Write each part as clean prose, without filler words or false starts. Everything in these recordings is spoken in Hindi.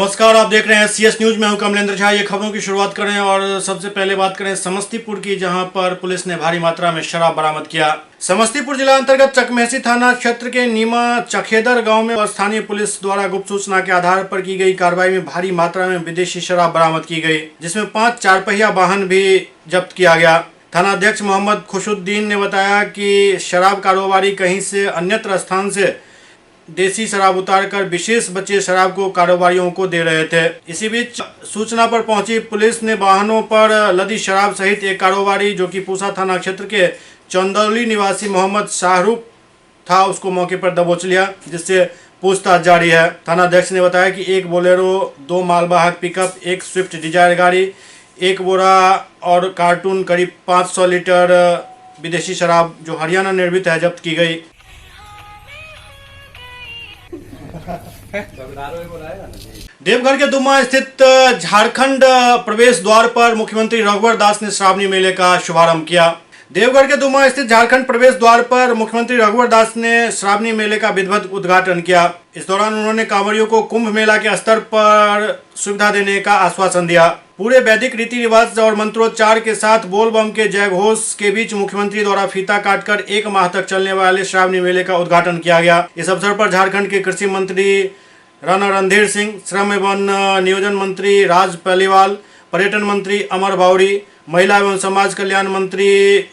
नमस्कार, आप देख रहे हैं CS न्यूज। मैं हूं कमलेंद्र झा। ये खबरों की शुरुआत करें और सबसे पहले बात करें समस्तीपुर की, जहां पर पुलिस ने भारी मात्रा में शराब बरामद किया। समस्तीपुर जिला अंतर्गत चकमेहसी थाना क्षेत्र के नीमा चखेदर गांव में स्थानीय पुलिस द्वारा गुप्त सूचना के आधार पर की गई कार्रवाई में भारी मात्रा में विदेशी शराब बरामद की गई, जिसमें 5 4पहिया वाहन भी जब्त किया गया। थानाध्यक्ष मोहम्मद खुशुद्दीन ने बताया कि शराब कारोबारी कहीं से अन्यत्र स्थान से देसी शराब उतारकर विशेष बचे शराब को कारोबारियों को दे रहे थे। इसी बीच सूचना पर पहुंची पुलिस ने वाहनों पर लदी शराब सहित एक कारोबारी जो कि पूसा थाना क्षेत्र के चंदौली निवासी मोहम्मद शाहरुख था, उसको मौके पर दबोच लिया, जिससे पूछताछ जारी है। थानाध्यक्ष ने बताया कि एक बोलेरो, 2 मालवाहक पिकअप, एक स्विफ्ट डिजायर गाड़ी, 1 बोरा और कार्टून करीब 500 लीटर विदेशी शराब जो हरियाणा निर्मित है जब्त की गई। देवघर के दुमा स्थित झारखंड प्रवेश द्वार पर मुख्यमंत्री रघुवर दास ने श्रावणी मेले का शुभारंभ किया। देवघर के दुमा स्थित झारखंड प्रवेश द्वार पर मुख्यमंत्री रघुवर दास ने श्रावणी मेले का विधिवत उद्घाटन किया। इस दौरान उन्होंने कांवड़ियों को कुंभ मेला के स्तर पर सुविधा देने का आश्वासन दिया। पूरे वैदिक रीति रिवाज और मंत्रोच्चार के साथ बोल बम के जय घोष के बीच मुख्यमंत्री द्वारा फीता काटकर 1 माह तक चलने वाले श्रावणी मेले का उद्घाटन किया गया। इस अवसर पर झारखंड के कृषि मंत्री राणा रणधीर सिंह, श्रम एवं नियोजन मंत्री राज पहलीवाल, पर्यटन मंत्री अमर बावरी, महिला एवं समाज कल्याण मंत्री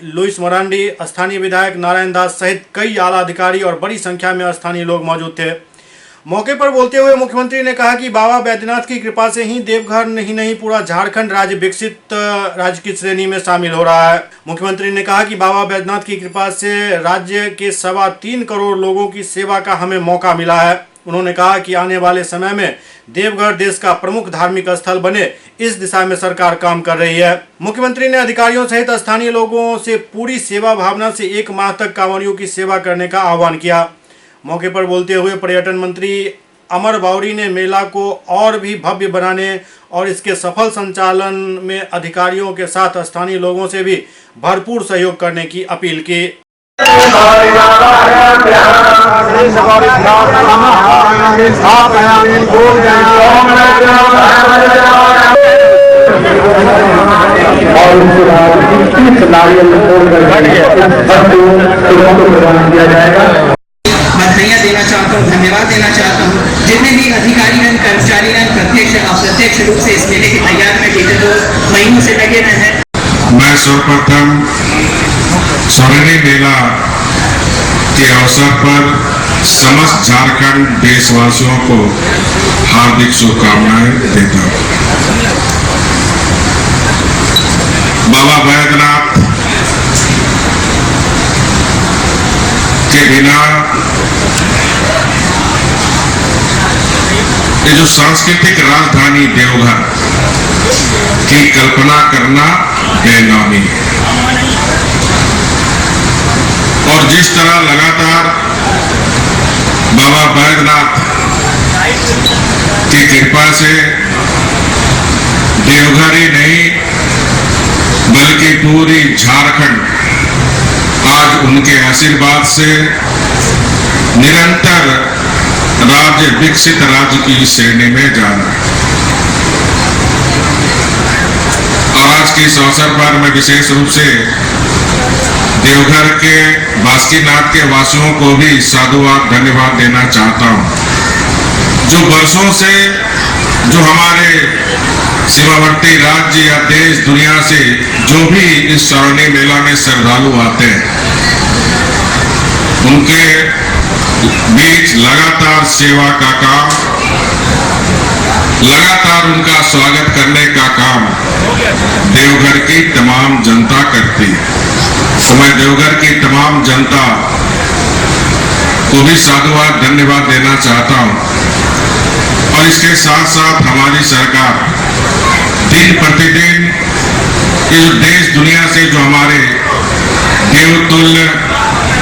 लुइस मरांडी, स्थानीय विधायक नारायण दास सहित कई आला अधिकारी और बड़ी संख्या में स्थानीय लोग मौजूद थे। मौके पर बोलते हुए मुख्यमंत्री ने कहा कि बाबा बैद्यनाथ की कृपा से ही देवघर नहीं पूरा झारखंड राज्य विकसित राज्य की श्रेणी में शामिल हो रहा है। मुख्यमंत्री ने कहा कि बाबा बैद्यनाथ की कृपा से राज्य के 3.25 करोड़ लोगों की सेवा का हमें मौका मिला है। उन्होंने कहा कि आने वाले समय में देवघर देश का प्रमुख धार्मिक स्थल बने, इस दिशा में सरकार काम कर रही है। मुख्यमंत्री ने अधिकारियों सहित स्थानीय लोगों से पूरी सेवा भावना से 1 माह तक कांवड़ियों की सेवा करने का आह्वान किया। मौके पर बोलते हुए पर्यटन मंत्री अमर बावरी ने मेला को और भी भव्य बनाने और इसके सफल संचालन में अधिकारियों के साथ स्थानीय लोगों से भी भरपूर सहयोग करने की अपील की। बधाइयाँ देना चाहता हूँ, धन्यवाद देना चाहता हूँ जितने भी अधिकारीगण, कर्मचारीगण प्रत्यक्ष अप्रत्यक्ष रूप से इस मेले की तैयारी में बीते 2 महीनों से लगे रहे हैं। मैं सर्वप्रथम श्रावणी मेला के अवसर पर समस्त झारखंड देशवासियों को हार्दिक शुभकामनाएं देता हूँ। बाबा बैद्यनाथ के बिना ये जो सांस्कृतिक राजधानी देवघर की कल्पना करना बेनामी है। और जिस तरह लगातार बाबा बैद्यनाथ की कृपा से देवघर ही नहीं बल्कि पूरी झारखंड आज उनके आशीर्वाद से निरंतर राज्य विकसित राज्य की श्रेणी में जा रहा है। आज के इस अवसर पर मैं विशेष रूप से देवघर के बासुकीनाथ के वासियों को भी साधुवाद धन्यवाद देना चाहता हूं, जो वर्षों से जो हमारे सीमावर्ती राज्य या देश दुनिया से जो भी इस श्रावणी मेला में श्रद्धालु आते हैं, उनके बीच लगातार सेवा का काम, लगातार उनका स्वागत करने का काम देवघर की तमाम जनता करती है। तो मैं देवघर की तमाम जनता को भी साधुवाद धन्यवाद देना चाहता हूं। और इसके साथ साथ हमारी सरकार दिन प्रतिदिन इस देश दुनिया से जो हमारे देवतुल्य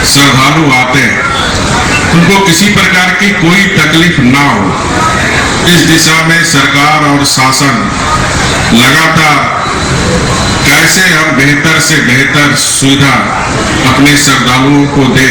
श्रद्धालु आते हैं, उनको किसी प्रकार की कोई तकलीफ ना हो, इस दिशा में सरकार और शासन लगातार कैसे हम बेहतर से बेहतर सुविधा अपने श्रद्धालुओं को दे।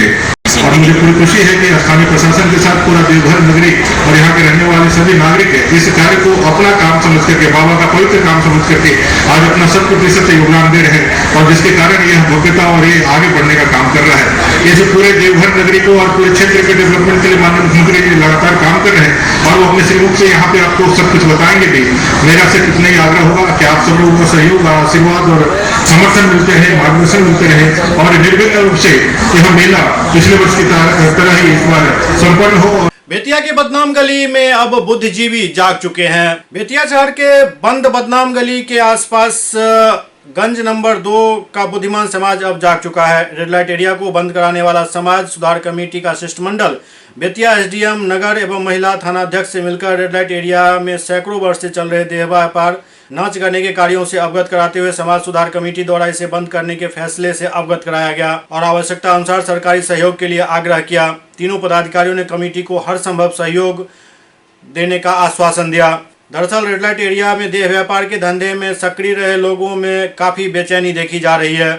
सीख और मुझे पूरी खुशी है कि स्थानीय प्रशासन के साथ पूरा देवघर नगरी और यहाँ के रहने वाले सभी नागरिक इस कार्य को अपना काम समझ करके, बाबा का पवित्र काम समझ करके आज अपना 100% योगदान दे रहे हैं, और जिसके कारण यह भव्यता और ये आगे बढ़ने का काम कर रहा है। ये जो पूरे देवघर नगरी को और पूरे क्षेत्र के डेवलपमेंट के लिए माननीय मुख्यमंत्री जी लगातार काम कर रहे हैं, और वो अपने श्रीमुख से यहाँ पे आपको सब कुछ बताएंगे भी। मेरा सिर्फ इतना ही आग्रह होगा कि आप सब लोगों का सहयोग, आशीर्वाद और समर्थन मिलते रहे, मार्गदर्शन मिलते रहे, और निर्विघ्न रूप से यह मेला पिछले वर्ष की तरह ही इस बार संपन्न हो। बेतिया के बदनाम गली में अब बुद्धिजीवी जाग चुके हैं। बेतिया शहर के बंद बदनाम गली के आसपास गंज नंबर 2 का बुद्धिमान समाज अब जाग चुका है। रेड लाइट एरिया को बंद कराने वाला समाज सुधार कमेटी का शिष्टमंडल बेतिया एसडीएम नगर एवं महिला थाना अध्यक्ष से मिलकर रेड लाइट एरिया में सैकड़ों वर्ष से चल रहे देह व्यापार, नाच गाने के कार्यों से अवगत कराते हुए समाज सुधार कमेटी द्वारा इसे बंद करने के फैसले से अवगत कराया गया और आवश्यकता अनुसार सरकारी सहयोग के लिए आग्रह किया। तीनों पदाधिकारियों ने कमेटी को हर संभव सहयोग देने का आश्वासन दिया। दरअसल रेड लाइट एरिया में देह व्यापार के धंधे में सक्रिय रहे लोगों में काफी बेचैनी देखी जा रही है।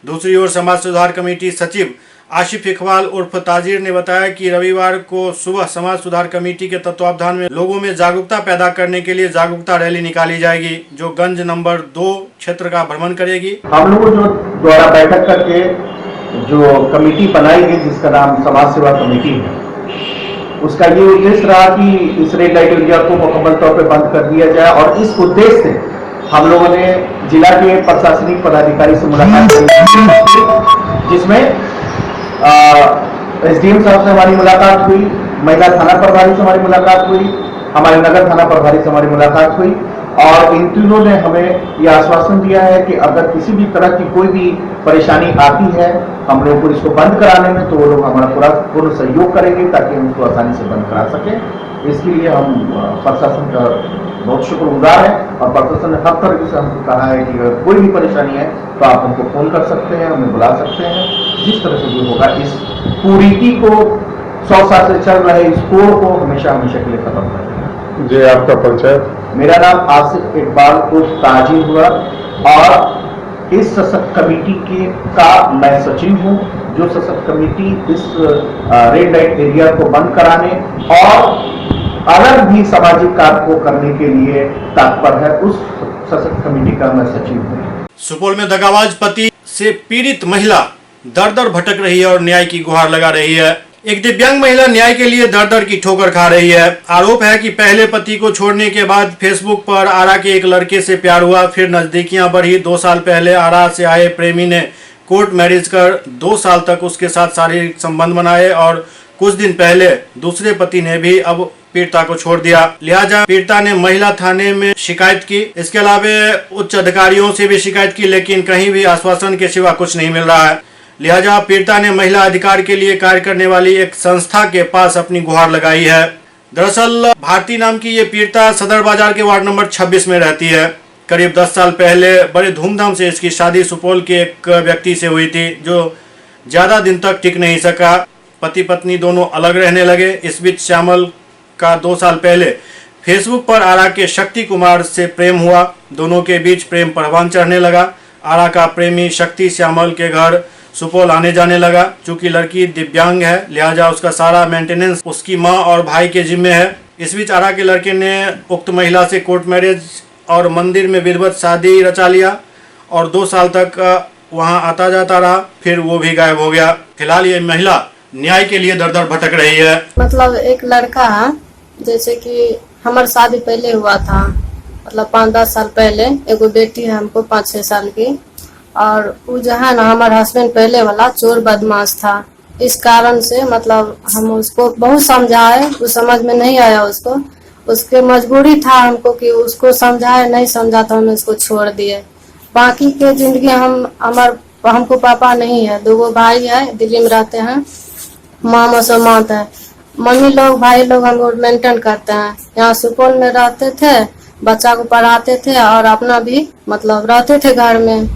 दूसरी ओर समाज सुधार कमेटी सचिव आशिफ इकबाल उर्फ ताजिर ने बताया कि रविवार को सुबह समाज सुधार कमेटी के तत्वावधान में लोगों में जागरूकता पैदा करने के लिए जागरूकता रैली निकाली जाएगी, जो गंज नंबर 2 क्षेत्र का भ्रमण करेगी। हम लोग जो द्वारा बैठक करके जो कमेटी बनाई गई जिसका नाम समाज सेवा कमेटी है, उसका ये उद्देश्य रहा कि इस रेड लाइट एरिया को मुकम्मल तौर पर बंद कर दिया जाए, और इस उद्देश्य से हम लोगों ने जिला के प्रशासनिक पदाधिकारी से मुलाकात की, जिसमें एसडीएम साहब से हमारी मुलाकात हुई, महिला थाना प्रभारी से हमारी मुलाकात हुई, हमारे नगर थाना प्रभारी से हमारी मुलाकात हुई, और इन तीनों ने हमें यह आश्वासन दिया है कि अगर किसी भी तरह की कोई भी परेशानी आती है हम लोग को इसको बंद कराने में, तो वो लोग हमारा पूर्ण सहयोग करेंगे ताकि हम इसको आसानी से बंद करा सकें। इसके लिए हम प्रशासन का बहुत शुक्रगुजार है, और प्रशासन ने हर तरह से हमको कहा है कि अगर कोई भी परेशानी है तो आप हमको फोन कर सकते हैं, हमें बुला सकते हैं। जिस तरह से भी होगा इस कुरीति को 100 साल से चल रहे इस कोड़ को हमेशा हमेशा के लिए खत्म करेंगे। जी, आपका परिचय? मेरा नाम आसिफ इकबाल उर्फ ताजिर हुआ, और इस सशक्त कमेटी का मैं सचिव हूँ, जो सशक्त कमेटी इस रेड लाइट एरिया को बंद कराने और अलग भी सामाजिक कार्य को करने के लिए तत्पर है, उस सशक्त कमेटी का मैं सचिव हूँ। सुपौल में दगाबाज पति से पीड़ित महिला दर दर भटक रही है और न्याय की गुहार लगा रही है। एक दिव्यांग महिला न्याय के लिए दर दर की ठोकर खा रही है। आरोप है कि पहले पति को छोड़ने के बाद फेसबुक पर आरा के एक लड़के से प्यार हुआ, फिर नजदीकियां बढ़ी। 2 साल पहले आरा से आए प्रेमी ने कोर्ट मैरिज कर 2 साल तक उसके साथ शारीरिक संबंध बनाए, और कुछ दिन पहले दूसरे पति ने भी अब पीड़िता को छोड़ दिया। लिहाजा पीड़िता ने महिला थाने में शिकायत की। इसके अलावा उच्च अधिकारियों से भी शिकायत की, लेकिन कहीं भी आश्वासन के सिवा कुछ नहीं मिल रहा है। लिहाजा पीड़िता ने महिला अधिकार के लिए कार्य करने वाली एक संस्था के पास अपनी गुहार लगाई है। दरअसल भारती नाम की ये पीड़िता सदर बाजार के वार्ड नंबर 26 में रहती है। करीब 10 साल पहले बड़े धूमधाम से इसकी शादी सुपौल के एक व्यक्ति से हुई थी, जो ज्यादा दिन तक टिक नहीं सका। पति पत्नी दोनों अलग रहने लगे। इस बीच श्यामल का 2 साल पहले फेसबुक पर आरा के शक्ति कुमार से प्रेम हुआ। दोनों के बीच प्रेम परवान चढ़ने लगा। आरा का प्रेमी शक्ति श्यामल के घर सुपौल आने जाने लगा। चूंकि लड़की दिव्यांग है, लिहाजा उसका सारा मेंटेनेंस उसकी मां और भाई के जिम्मे है। इस बीच आरा के लड़के ने उक्त महिला से कोर्ट मैरिज और मंदिर में विधिवत शादी रचा लिया, और 2 साल तक वहां आता जाता रहा, फिर वो भी गायब हो गया। फिलहाल ये महिला न्याय के लिए दर दर भटक रही है। मतलब एक लड़का है, जैसे कि हमारी शादी पहले हुआ था, मतलब 5-10 साल पहले। एगो बेटी है हमको 5-6 साल की, और वो जो है ना हमारा हस्बैंड पहले वाला चोर बदमाश था। इस कारण से मतलब हम उसको बहुत समझाए, वो समझ में नहीं आया उसको। उसके मजबूरी था हमको कि उसको समझाए, नहीं समझा तो हमने उसको छोड़ दिए। बाकी के जिंदगी हमको पापा नहीं है, 2 भाई है, दिल्ली में रहते हैं। माँ मुसलमान है, मम्मी लोग भाई लोग हम लोग मेंटेन करते हैं। यहाँ सुपौल में रहते थे, बच्चा को पढ़ाते थे और अपना भी मतलब रहते थे घर में।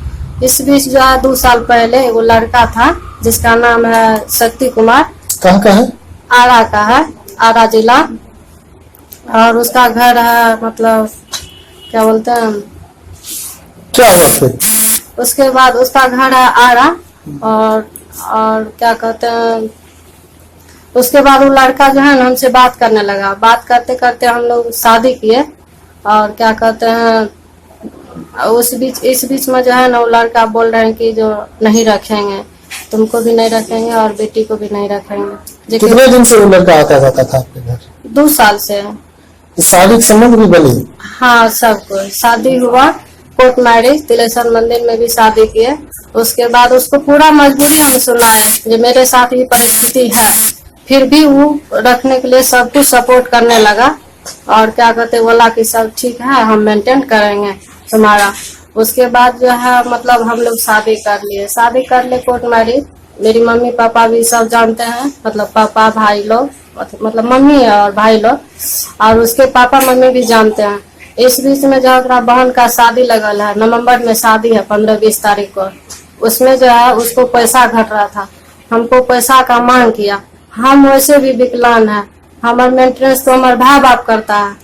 इस बीच जो है 2 साल पहले वो लड़का था जिसका नाम है शक्ति कुमार। कहाँ का है? आरा का है, आरा जिला। और उसका घर है मतलब क्या बोलते हैं, क्या हुआ फिर? उसके बाद उसका घर है आरा, और क्या कहते हैं उसके बाद वो लड़का जो है ना हमसे बात करने लगा। बात करते करते हम लोग शादी किए। और क्या कहते हैं, इस बीच में जो है ना वो लड़का बोल रहे हैं कि जो नहीं रखेंगे, तुमको भी नहीं रखेंगे और बेटी को भी नहीं रखेंगे। कितने दिन से वो लड़का आता जाता था आपके घर? 2 साल से। शादी के संबंध भी बनी? हाँ, सब कुछ शादी हुआ, कोर्ट मैरिज, तिलेश्वर मंदिर में भी शादी किए। उसके बाद उसको पूरा मजबूरी हम सुनाए जो मेरे साथ ये परिस्थिति है, फिर भी वो रखने के लिए सब कुछ सपोर्ट करने लगा। और क्या कहते बोला कि सब ठीक है, हम मेंटेन करेंगे तुम्हारा। उसके बाद जो है मतलब हम लोग शादी कर ले कोर्ट मैरिज। मेरी मम्मी पापा भी सब जानते हैं, मतलब पापा भाई लोग, मतलब मम्मी और भाई लोग, और उसके पापा मम्मी भी जानते हैं। इस बीच में जो है बहन का शादी लगल है, नवंबर में शादी है 15-20 तारीख को। उसमें जो है उसको पैसा घट रहा था, हमको पैसा का मांग किया। हम वैसे भी विकलांग है, हमारा मेंटेनेंस तो हमारा भाई बाप करता है,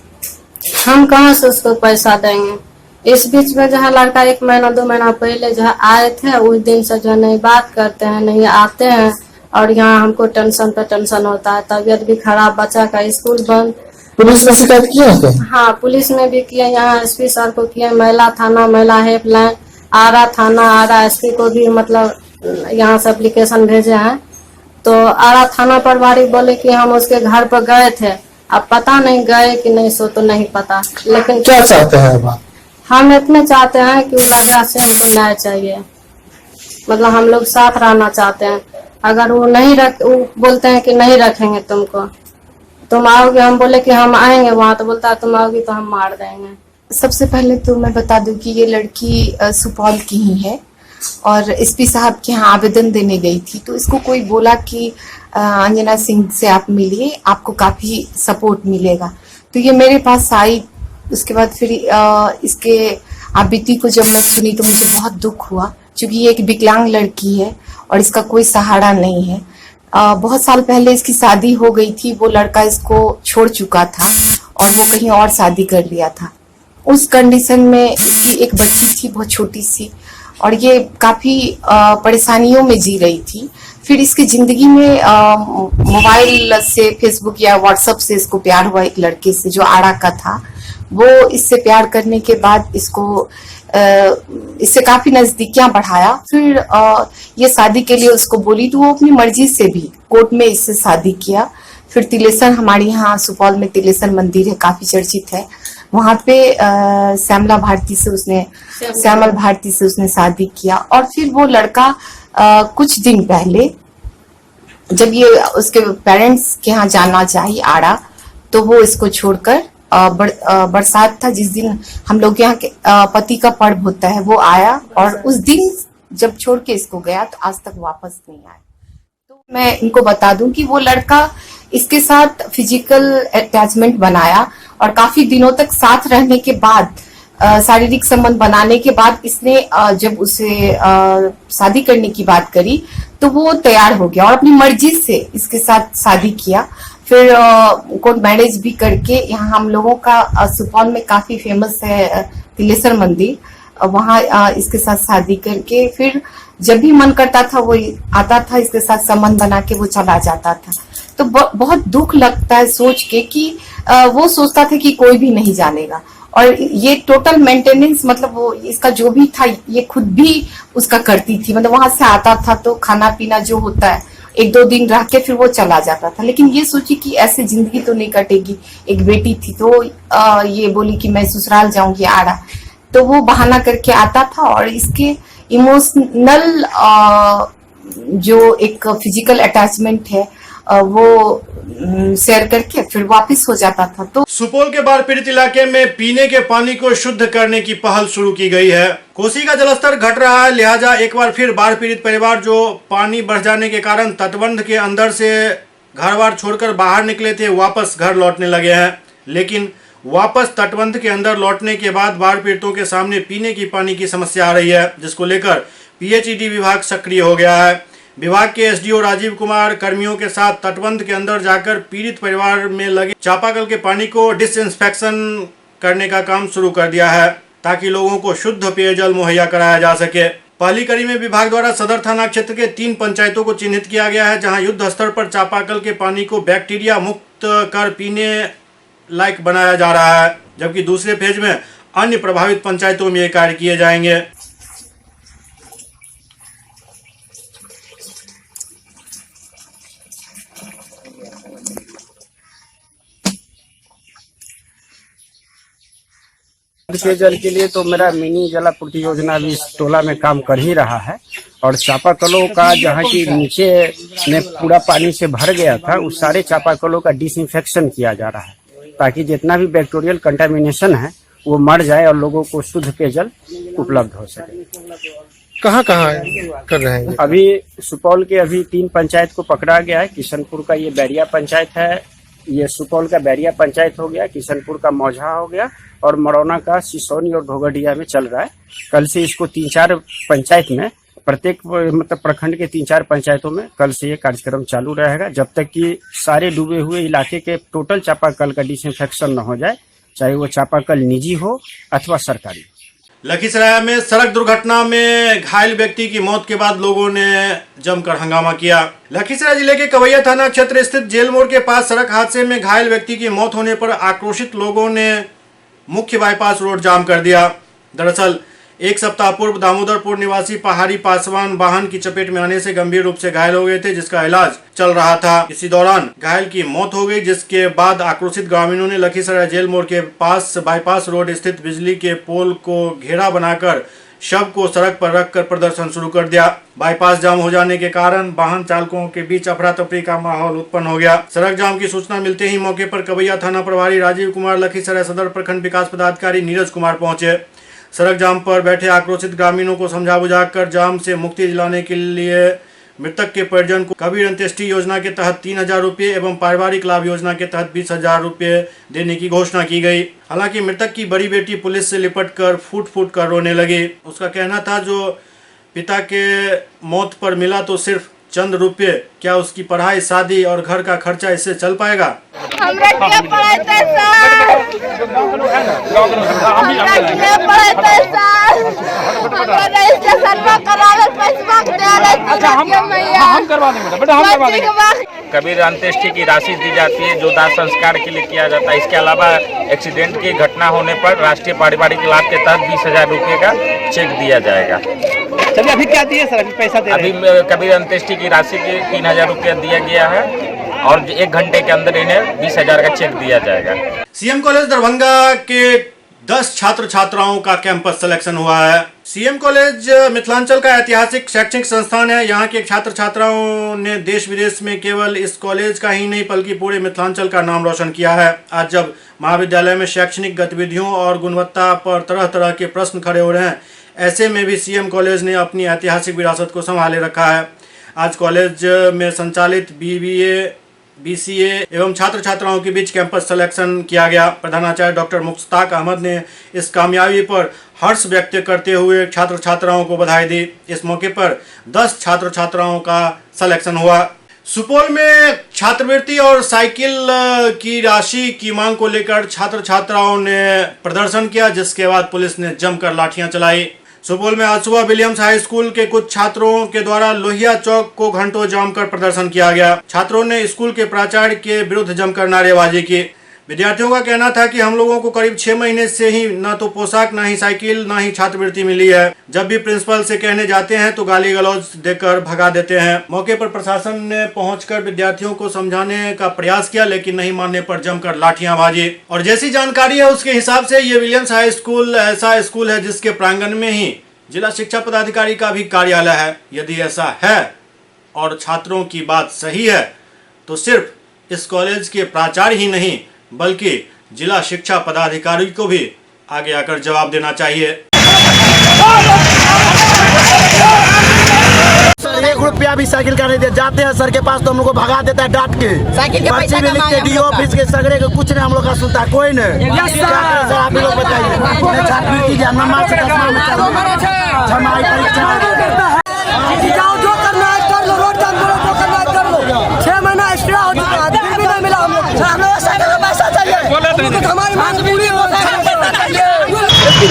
हम कहाँ से उसको पैसा देंगे। इस बीच में जो है लड़का 1 महीना 2 महीना पहले जो है आए थे, उस दिन से जो नहीं बात करते हैं, नहीं आते हैं। और यहाँ हमको टेंशन पे टेंशन होता है, तबीयत भी खराब, बच्चा का स्कूल बंद। पुलिस में शिकायत किया है? हाँ, पुलिस में भी किया, यहाँ एसपी सर को किया, महिला थाना, महिला हेल्पलाइन, आरा थाना, आरा एसपी को भी मतलब यहाँ से एप्लीकेशन भेजे हैं। तो आरा थाना प्रभारी बोले कि हम उसके घर पर गए थे, अब पता नहीं गए कि नहीं, सो तो नहीं पता। लेकिन क्या चाहते हैं अब आप? हम इतने चाहते हैं कि वो लड़का से हमको न्याय चाहिए, मतलब हम लोग साथ रहना चाहते हैं। अगर वो वो बोलते हैं कि नहीं रखेंगे तुमको, तुम आओगे, हम बोले कि हम आएंगे वहाँ, तो बोलता है तुम आओगी तो हम मार देंगे। सबसे पहले तो मैं बता दूं कि ये लड़की सुपौल की ही है और एसपी साहब के यहाँ आवेदन देने गई थी। तो इसको कोई बोला कि अंजना सिंह से आप मिलिए, आपको काफ़ी सपोर्ट मिलेगा। तो ये मेरे पास आई। उसके बाद फिर इसके बीती को जब मैं सुनी तो मुझे बहुत दुख हुआ, क्योंकि ये एक विकलांग लड़की है और इसका कोई सहारा नहीं है। बहुत साल पहले इसकी शादी हो गई थी, वो लड़का इसको छोड़ चुका था और वो कहीं और शादी कर लिया था। उस कंडीशन में इसकी एक बच्ची थी बहुत छोटी सी, और ये काफ़ी परेशानियों में जी रही थी। फिर इसकी ज़िंदगी में मोबाइल से, फेसबुक या व्हाट्सएप से इसको प्यार हुआ एक लड़के से जो आरा का था। वो इससे प्यार करने के बाद इससे काफ़ी नज़दीकियाँ बढ़ाया। फिर ये शादी के लिए उसको बोली तो वो अपनी मर्जी से भी कोर्ट में इससे शादी किया। फिर तिलेश्वर, हमारे यहाँ सुपौल में तिलेश्वर मंदिर है, काफ़ी चर्चित है, वहाँ पे श्यामल भारती से उसने शादी किया। और फिर वो लड़का कुछ दिन पहले जब ये उसके पेरेंट्स के यहाँ जाना चाहिए आड़ा, तो वो इसको छोड़कर बरसात था जिस दिन हम लोग यहाँ के पति का पर्व होता है, वो आया और उस दिन जब छोड़ के इसको गया तो आज तक वापस नहीं आया। तो मैं इनको बता दूं कि वो लड़का इसके साथ फिजिकल अटैचमेंट बनाया और काफी दिनों तक साथ रहने के बाद, शारीरिक संबंध बनाने के बाद इसने जब उसे शादी करने की बात करी तो वो तैयार हो गया और अपनी मर्जी से इसके साथ शादी किया। फिर कोर्ट मैरिज भी करके, यहाँ हम लोगों का सुपौल में काफी फेमस है तिलेश्वर मंदिर, वहाँ इसके साथ शादी करके फिर जब भी मन करता था वो आता था, इसके साथ संबंध बना के वो चला जाता था। तो बहुत दुख लगता है सोच के कि वो सोचता था कि कोई भी नहीं जानेगा, और ये टोटल मेंटेनेंस, मतलब वो इसका जो भी था ये खुद भी उसका करती थी। मतलब वहां से आता था तो खाना पीना जो होता है 1-2 दिन रह के फिर वो चला जाता था। लेकिन ये सोची कि ऐसे जिंदगी तो नहीं कटेगी, एक बेटी थी तो ये बोली कि मैं ससुराल जाऊंगी आड़ा, तो वो बहाना करके आता था और इसके इमोशनल जो एक फिजिकल अटैचमेंट है वो शेयर करके फिर वापस हो जाता था। तो सुपौल के बाढ़ पीड़ित इलाके में पीने के पानी को शुद्ध करने की पहल शुरू की गई है। कोसी का जलस्तर घट रहा है, लिहाजा एक बार फिर बाढ़ पीड़ित परिवार जो पानी बढ़ जाने के कारण तटबंध के अंदर से घर बार छोड़कर बाहर निकले थे, वापस घर लौटने लगे हैं। लेकिन वापस तटबंध के अंदर लौटने के बाद बाढ़ पीड़ितों के सामने पीने की पानी की समस्या आ रही है, जिसको लेकर PHED विभाग सक्रिय हो गया है। विभाग के SDO राजीव कुमार कर्मियों के साथ तटबंध के अंदर जाकर पीड़ित परिवार में लगे चापाकल के पानी को डिसइंफेक्शन करने का काम शुरू कर दिया है, ताकि लोगों को शुद्ध पेयजल मुहैया कराया जा सके। पहली कड़ी में विभाग द्वारा सदर थाना क्षेत्र के 3 पंचायतों को चिन्हित किया गया है, जहां युद्ध स्तर पर चापाकल के पानी को बैक्टीरिया मुक्त कर पीने लायक बनाया जा रहा है, जबकि दूसरे फेज में अन्य प्रभावित पंचायतों में ये कार्य किए जाएंगे। पेयजल के लिए तो मेरा मिनी जलापूर्ति योजना भी इस टोला में काम कर ही रहा है, और चापाकलों का जहाँ की नीचे में पूरा पानी से भर गया था, उस सारे चापाकलों का डिसइंफेक्शन किया जा रहा है, ताकि जितना भी बैक्टीरियल कंटामिनेशन है वो मर जाए और लोगों को शुद्ध पेयजल उपलब्ध हो सके। कहाँ कहाँ कर रहे हैं? अभी सुपौल के 3 पंचायत को पकड़ा गया है। किशनपुर का ये बैरिया पंचायत है, ये सुपौल का बैरिया पंचायत हो गया, किशनपुर का मौझा हो गया, और मरौना का सिसोनी और घोघडिया में चल रहा है। कल से इसको 3-4 पंचायत में, प्रत्येक मतलब प्रखंड के 3-4 पंचायतों में कल से ये कार्यक्रम चालू रहेगा, जब तक कि सारे डूबे हुए इलाके के टोटल चापाकल का डिसइंफेक्शन न हो जाए, चाहे वो चापाकल निजी हो अथवा सरकारी। लखीसराय में सड़क दुर्घटना में घायल व्यक्ति की मौत के बाद लोगों ने जमकर हंगामा किया। लखीसराय जिले के कवैया थाना क्षेत्र स्थित जेल मोड़ के पास सड़क हादसे में घायल व्यक्ति की मौत होने पर आक्रोशित लोगों ने मुख्य बाईपास रोड जाम कर दिया। दरअसल एक सप्ताह पूर्व दामोदरपुर निवासी पहाड़ी पासवान वाहन की चपेट में आने से गंभीर रूप से घायल हो गए थे, जिसका इलाज चल रहा था। इसी दौरान घायल की मौत हो गई, जिसके बाद आक्रोशित ग्रामीणों ने लखीसराय जेल मोड़ के पास बाईपास रोड स्थित बिजली के पोल को घेरा बनाकर शव को सड़क पर रखकर प्रदर्शन शुरू कर दिया। बाईपास जाम हो जाने के कारण वाहन चालकों के बीच अफरा तफरी का माहौल उत्पन्न हो गया। सड़क जाम की सूचना मिलते ही मौके पर कवैया थाना प्रभारी राजीव कुमार, लखीसराय सदर प्रखंड विकास पदाधिकारी नीरज कुमार पहुंचे। सड़क जाम पर बैठे आक्रोशित ग्रामीणों को समझा बुझाकर जाम से मुक्ति दिलाने के लिए मृतक के परिजन को कबीर अंत्येष्टि योजना के तहत 3000 रुपये एवं पारिवारिक लाभ योजना के तहत 20,000 रुपये देने की घोषणा की गई। हालांकि मृतक की बड़ी बेटी पुलिस से लिपटकर फूट फूट कर रोने लगी। उसका कहना था, जो पिता के मौत पर मिला तो सिर्फ चंद रुपये, क्या उसकी पढ़ाई, शादी और घर का खर्चा इससे चल पाएगा? कबीर अंत्येष्टि की राशि दी जाती है जो दाह संस्कार के लिए किया जाता है। इसके अलावा एक्सीडेंट की घटना होने पर राष्ट्रीय पारिवारिक लाभ के तहत 20,000 रुपये का चेक दिया जाएगा। चलिए अभी क्या दिए सर? अभी पैसा दे रहे हैं? अभी कबीर अंत्येष्टि की राशि के 3000 रुपया दिया गया है और 1 घंटे के अंदर इन्हें 20,000 का चेक दिया जाएगा। सीएम कॉलेज दरभंगा के 10 छात्र छात्राओं का कैंपस सिलेक्शन हुआ है। सीएम कॉलेज मिथिलांचल का ऐतिहासिक शैक्षणिक संस्थान है। यहाँ के छात्र छात्राओं ने देश विदेश में केवल इस कॉलेज का ही नहीं बल्कि पूरे मिथिलांचल का नाम रोशन किया है। आज जब महाविद्यालय में शैक्षणिक गतिविधियों और गुणवत्ता पर तरह तरह के प्रश्न खड़े हो रहे हैं, ऐसे में भी सीएम कॉलेज ने अपनी ऐतिहासिक विरासत को संभाले रखा है। आज कॉलेज में संचालित बीबीए, बीसीए एवं छात्र छात्राओं के बीच कैंपस सिलेक्शन किया गया। प्रधानाचार्य डॉक्टर मुश्ताक अहमद ने इस कामयाबी पर हर्ष व्यक्त करते हुए छात्र छात्राओं को बधाई दी। इस मौके पर 10 छात्र छात्राओं का सिलेक्शन हुआ। सुपौल में छात्रवृत्ति और साइकिल की राशि की मांग को लेकर छात्र छात्राओं ने प्रदर्शन किया, जिसके बाद पुलिस ने जमकर लाठियां चलाई। सुपौल में आज सुबह विलियम्स हाई स्कूल के कुछ छात्रों के द्वारा लोहिया चौक को घंटों जाम कर प्रदर्शन किया गया। छात्रों ने स्कूल के प्राचार्य के विरुद्ध जमकर नारेबाजी की। विद्यार्थियों का कहना था कि हम लोगों को करीब 6 महीने से ही न तो पोशाक, न ही साइकिल, न ही छात्रवृत्ति मिली है। जब भी प्रिंसिपल से कहने जाते हैं तो गाली गलौज देकर भगा देते हैं। मौके पर प्रशासन ने पहुंचकर विद्यार्थियों को समझाने का प्रयास किया, लेकिन नहीं मानने पर जमकर लाठियां बाजी। और जैसी जानकारी है उसके हिसाब से ये विलियम्स हाई स्कूल ऐसा स्कूल है जिसके प्रांगण में ही जिला शिक्षा पदाधिकारी का भी कार्यालय है। यदि ऐसा है और छात्रों की बात सही है तो सिर्फ इस कॉलेज के प्राचार्य ही नहीं बल्कि जिला शिक्षा पदाधिकारी को भी आगे आकर जवाब देना चाहिए। सर 1 रुपया भी साइकिल का नहीं दे, जाते हैं सर के पास तो हम लोग को भगा देता है डांट के। साइकिल के पैसा भी लिखते डी ऑफिस के सगरे के कुछ नहीं हम लोग का सुनता कोई नहीं। सर आप लोग बताइए, छात्रवृत्ति क्या नंबर से 10 में चल छमाही परीक्षा जो करना है कर लो, रोड जाम करो, जो करना है कर लो। 6 महीना एक्स्ट्रा हो चुका है, फिर भी नहीं मिला हम लोग। हम लोग साइकिल का पैसा चाहिए, हमारी मांग पूरी हो चाहिए।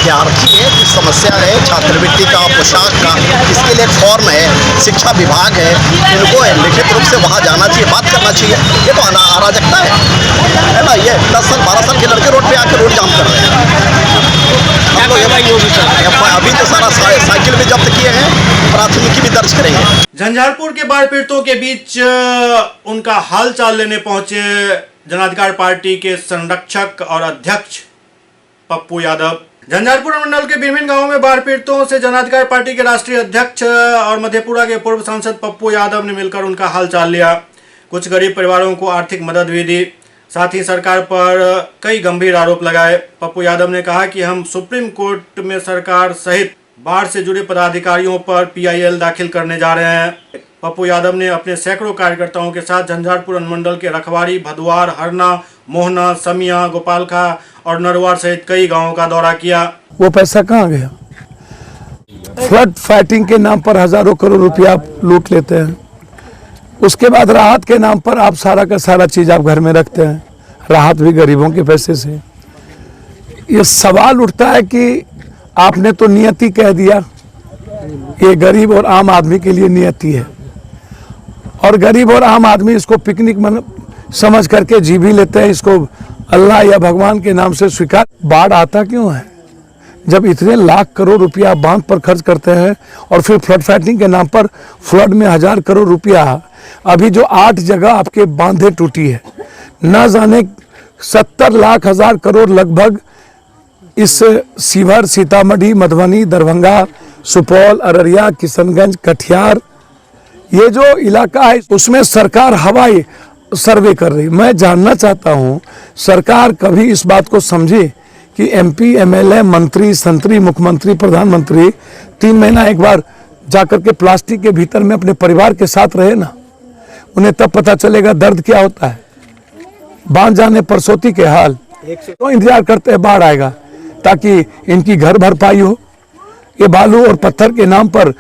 विद्यार्थी है, जो समस्या है छात्रवृत्ति का, पोशाक का, इसके लिए एक फॉर्म है, शिक्षा विभाग है, इनको लिखित रूप से वहाँ जाना चाहिए, बात करना चाहिए। ये तो अराजकता है ना। ये 10 साल 12 साल के लड़के रोड पे आके रोड जाम कर रहे हैं। अभी तो सारा साइकिल भी जब्त किए हैं, प्राथमिकी भी दर्ज करेंगे। झंझारपुर के बाढ़ पीड़ितों के बीच उनका हाल चाल लेने पहुंचे जनाधिकार पार्टी के संरक्षक और अध्यक्ष पप्पू यादव। झंझारपुर मंडल के विभिन्न गांवों में बाढ़ पीड़ितों से जनाधिकार पार्टी के राष्ट्रीय अध्यक्ष और मधेपुरा के पूर्व सांसद पप्पू यादव ने मिलकर उनका हाल चाल लिया। कुछ गरीब परिवारों को आर्थिक मदद भी दी, साथ ही सरकार पर कई गंभीर आरोप लगाए। पप्पू यादव ने कहा कि हम सुप्रीम कोर्ट में सरकार सहित बाढ़ से जुड़े पदाधिकारियों पर PIL दाखिल करने जा रहे हैं। पप्पू यादव ने अपने सैकड़ों कार्यकर्ताओं के साथ झंझारपुर अनुमंडल के रखवाड़ी, भदवार, हरना, मोहना, समिया, गोपालखा और नरवार सहित कई गांवों का दौरा किया। वो पैसा कहाँ गया? फ्लड फाइटिंग के नाम पर हजारों करोड़ रुपया आप लूट लेते हैं, उसके बाद राहत के नाम पर आप सारा का सारा चीज आप घर में रखते हैं, राहत भी गरीबों के पैसे से। ये सवाल उठता है कि आपने तो नियति कह दिया, ये गरीब और आम आदमी के लिए नियति है, और गरीब और आम आदमी इसको पिकनिक समझ करके जी भी लेते हैं, इसको अल्लाह या भगवान के नाम से स्वीकार। बाढ़ आता क्यों है? जब इतने लाख करोड़ रुपया बांध पर खर्च करते हैं और फिर फ्लड फाइटिंग के नाम पर फ्लड में 1000 करोड़ रुपया, अभी जो 8 जगह आपके बांधे टूटी है, न जाने 70 लाख 1000 करोड़ लगभग इस शिवहर, सीतामढ़ी, मधुबनी, दरभंगा, सुपौल, अररिया, किशनगंज, कटिहार, ये जो इलाका है उसमें सरकार हवाई सर्वे कर रही। मैं जानना चाहता हूं सरकार कभी इस बात को समझे कि MP, MLA, मंत्री, संतरी, मुख्यमंत्री, प्रधानमंत्री 3 महीना एक बार जाकर के प्लास्टिक के भीतर में अपने परिवार के साथ रहे ना, उन्हें तब पता चलेगा दर्द क्या होता है। बांध जाने परसौती के हाल तो इंतजार करते हैं बाढ़ आएगा ताकि इनकी घर भरपाई हो। ये बालू और पत्थर के नाम पर,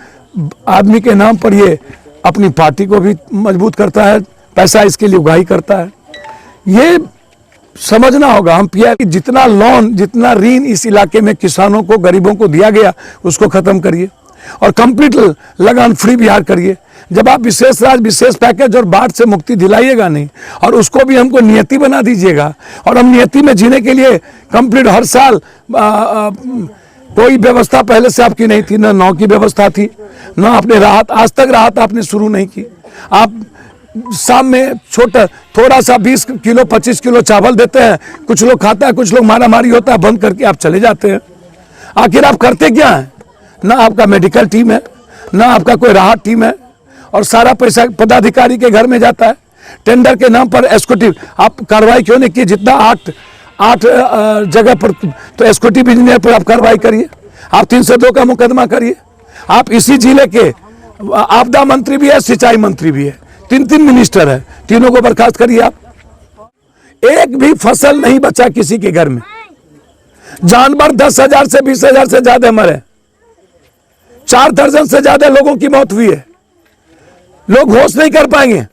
आदमी के नाम पर ये अपनी पार्टी को भी मजबूत करता है, पैसा इसके लिए उगाही करता है। ये समझना होगा। हम PIL जितना लोन, जितना ऋण इस इलाके में किसानों को, गरीबों को दिया गया उसको खत्म करिए और कंप्लीट लगान फ्री बिहार करिए। जब आप विशेष राज्य, विशेष पैकेज और बाढ़ से मुक्ति दिलाइएगा नहीं और उसको भी हमको नियति बना दीजिएगा, और हम नियति में जीने के लिए कंप्लीट हर साल कोई व्यवस्था पहले से आपकी नहीं थी, ना नाव की व्यवस्था थी, ना आपने राहत, आज तक राहत आपने शुरू नहीं की। आप शाम में छोटा थोड़ा सा 20 किलो 25 किलो चावल देते हैं, कुछ लोग खाता है, कुछ लोग मारामारी होता है, बंद करके आप चले जाते हैं। आखिर आप करते क्या हैं? ना आपका मेडिकल टीम है, ना आपका कोई राहत टीम है, और सारा पैसा पदाधिकारी के घर में जाता है। टेंडर के नाम पर एस्कोटिव आप कार्रवाई क्यों नहीं की? जितना 8 जगह पर तो एस्कोटिव इंजीनियर पर आप कार्रवाई करिए, आप 302 का मुकदमा करिए। आप इसी जिले के आपदा मंत्री भी है, सिंचाई मंत्री भी है, 3 मिनिस्टर है, तीनों को बर्खास्त करिए। आप एक भी फसल नहीं बचा किसी के घर में। जानवर 10,000 से 20,000 से ज्यादा मरे, 4 दर्जन से ज्यादा लोगों की मौत हुई है। लोग होश नहीं कर पाएंगे।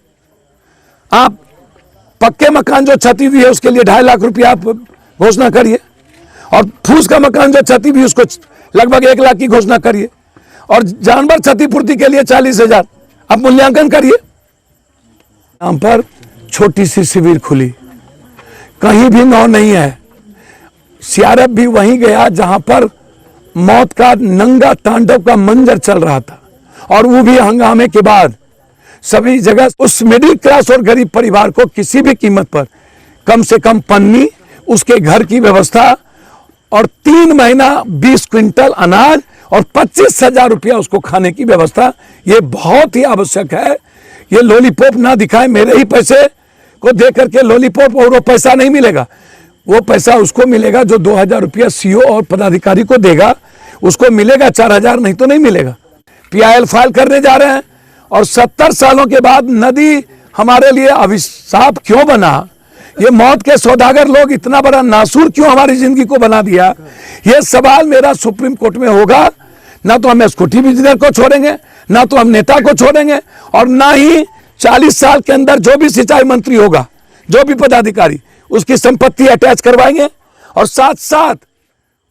आप पक्के मकान जो क्षति हुई है उसके लिए 2.5 लाख रुपया आप घोषणा करिए, और फूस का मकान जो क्षति हुई उसको लगभग 1 लाख की घोषणा करिए, और जानवर क्षतिपूर्ति के लिए 40,000 आप मूल्यांकन करिए। नाम पर छोटी सी शिविर खुली, कहीं भी नाव नहीं है। CRF भी वहीं गया जहां पर मौत का नंगा तांडव का मंजर चल रहा था, और वो भी हंगामे के बाद। सभी जगह उस मिडिल क्लास और गरीब परिवार को किसी भी कीमत पर कम से कम पन्नी, उसके घर की व्यवस्था, और 3 महीना 20 क्विंटल अनाज और 25,000 रुपया उसको खाने की व्यवस्था, ये बहुत ही आवश्यक है। ये लॉलीपॉप ना दिखाए, मेरे ही पैसे को दे करके लॉलीपॉप, और वो पैसा नहीं मिलेगा। वो पैसा उसको मिलेगा जो 2,000 रुपया CO और पदाधिकारी को देगा, उसको मिलेगा 4,000, नहीं तो नहीं मिलेगा। PIL फाइल करने जा रहे हैं, और 70 सालों के बाद नदी हमारे लिए अभिशाप क्यों बना? ये मौत के सौदागर लोग इतना बड़ा नासूर क्यों हमारी जिंदगी को बना दिया? ये सवाल मेरा सुप्रीम कोर्ट में होगा। ना तो हम एस्कोटिव इंजीनियर को छोड़ेंगे, ना तो हम नेता को छोड़ेंगे, और ना ही 40 साल के अंदर जो भी सिंचाई मंत्री होगा, जो भी पदाधिकारी, उसकी संपत्ति अटैच करवाएंगे, और साथ साथ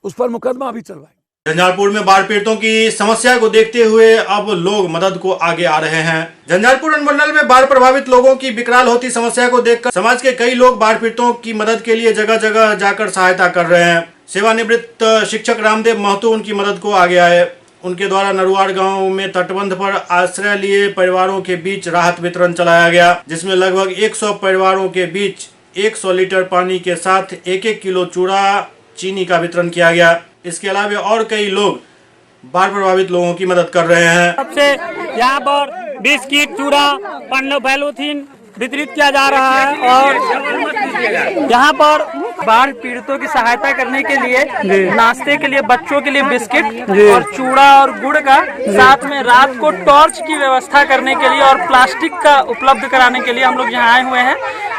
उस पर मुकदमा भी चलवाएंगे। झंझारपुर में बाढ़ पीड़ितों की समस्या को देखते हुए अब लोग मदद को आगे आ रहे हैं। झंझारपुर अनुमंडल में बाढ़ प्रभावित लोगों की विकराल होती समस्या को देखकर समाज के कई लोग बाढ़ पीड़ितों की मदद के लिए जगह जगह जाकर सहायता कर रहे हैं। सेवानिवृत्त शिक्षक रामदेव महतो उनकी मदद को आगे आए। उनके द्वारा नरुआड़ गांव में तटबंध पर आश्रय लिए परिवारों के बीच राहत वितरण चलाया गया, जिसमें लगभग 100 परिवारों के बीच 100 लीटर पानी के साथ 1-1 किलो चूड़ा चीनी का वितरण किया गया। इसके अलावा और कई लोग बाढ़ प्रभावित लोगों की मदद कर रहे हैं। सबसे यहाँ पर बिस्किट, चूड़ा, पॉलीथीन वितरित किया जा रहा है और यहाँ पर बाढ़ पीड़ितों की सहायता करने के लिए नाश्ते के लिए बच्चों के लिए बिस्किट और चूड़ा और गुड़ का, साथ में रात को टॉर्च की व्यवस्था करने के लिए और प्लास्टिक का उपलब्ध कराने के लिए हम लोग यहाँ आए हुए हैं।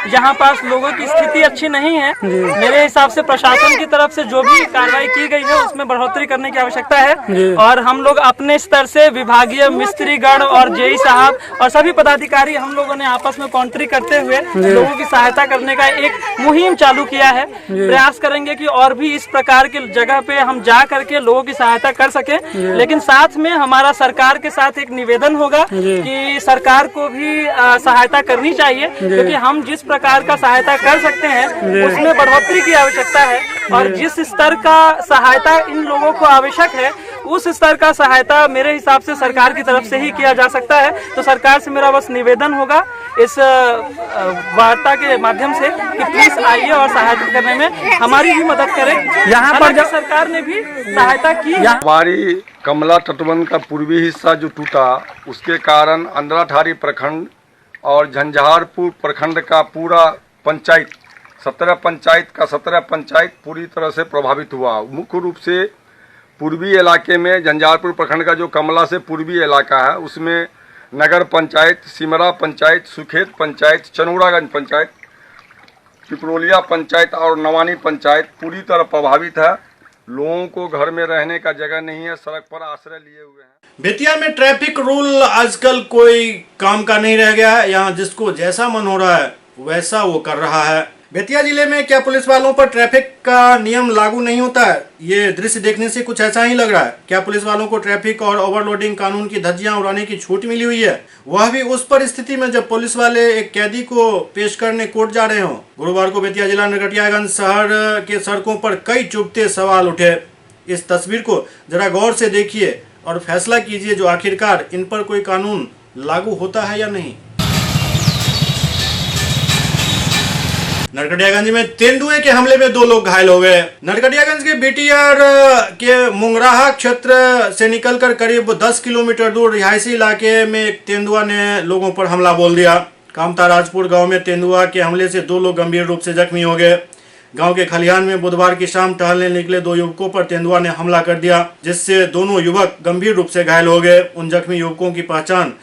यहाँ पास लोगों की स्थिति अच्छी नहीं है। मेरे हिसाब से प्रशासन की तरफ से जो भी कार्रवाई की गई है उसमें बढ़ोतरी करने की आवश्यकता है और हम लोग अपने स्तर से विभागीय मिस्त्रीगण और जेई साहब और सभी पदाधिकारी हम लोगों ने आपस में कॉन्ट्री करते हुए लोगों की सहायता करने का एक मुहिम चालू किया है। प्रयास करेंगे कि और भी इस प्रकार की जगह पे हम जा करके लोगों की सहायता कर सके, लेकिन साथ में हमारा सरकार के साथ एक निवेदन होगा कि सरकार को भी सहायता करनी चाहिए, क्योंकि हम जिस प्रकार का सहायता कर सकते हैं उसमें बढ़ोतरी की आवश्यकता है और जिस स्तर का सहायता इन लोगों को आवश्यक है उस स्तर का सहायता मेरे हिसाब से सरकार की तरफ से ही किया जा सकता है। तो सरकार से मेरा बस निवेदन होगा इस वार्ता के माध्यम से कि प्लीज आइए और सहायता करने में हमारी भी मदद करें। यहाँ पर सरकार ने भी सहायता की। हमारी कमला तटबंध का पूर्वी हिस्सा जो टूटा उसके कारण अंधराठारी प्रखंड और झंझारपुर प्रखंड का पूरा पंचायत 17 पंचायत का 17 पंचायत पूरी तरह से प्रभावित हुआ। मुख्य रूप से पूर्वी इलाके में झंझारपुर प्रखंड का जो कमला से पूर्वी इलाका है उसमें नगर पंचायत, सिमरा पंचायत, सुखेत पंचायत, चनौड़ागंज पंचायत, पिपरोलिया पंचायत और नवानी पंचायत पूरी तरह प्रभावित है। लोगों को घर में रहने का जगह नहीं है, सड़क पर आश्रय लिए हुए हैं। बेतिया में ट्रैफिक रूल आजकल कोई काम का नहीं रह गया है। यहाँ जिसको जैसा मन हो रहा है वैसा वो कर रहा है। बेतिया जिले में क्या पुलिस वालों पर ट्रैफिक का नियम लागू नहीं होता है? ये दृश्य देखने से कुछ ऐसा ही लग रहा है। क्या पुलिस वालों को ट्रैफिक और ओवरलोडिंग कानून की धज्जियां उड़ाने की छूट मिली हुई है, वह भी उस परिस्थिति में जब पुलिस वाले एक कैदी को पेश करने कोर्ट जा रहे हों? गुरुवार को बेतिया जिला नरकटियागंज शहर के सड़कों पर कई चुभते सवाल उठे। इस तस्वीर को जरा गौर से देखिए और फैसला कीजिए जो आखिरकार इन पर कोई कानून लागू होता है या नहीं। नरकटियागंज में तेंदुए के हमले में 2 लोग घायल हो गए। नरकटियागंज के बीटीआर के मुंगराहा क्षेत्र से निकलकर करीब 10 किलोमीटर दूर रिहायशी इलाके में एक तेंदुआ ने लोगों पर हमला बोल दिया। कामता राजपुर गांव में तेंदुआ के हमले से 2 लोग गंभीर रूप से जख्मी हो गए। गांव के खलिहान में बुधवार की शाम टहलने निकले 2 युवकों पर तेंदुआ ने हमला कर दिया, जिससे दोनों युवक गंभीर रूप से घायल हो गए। उन जख्मी युवकों की पहचान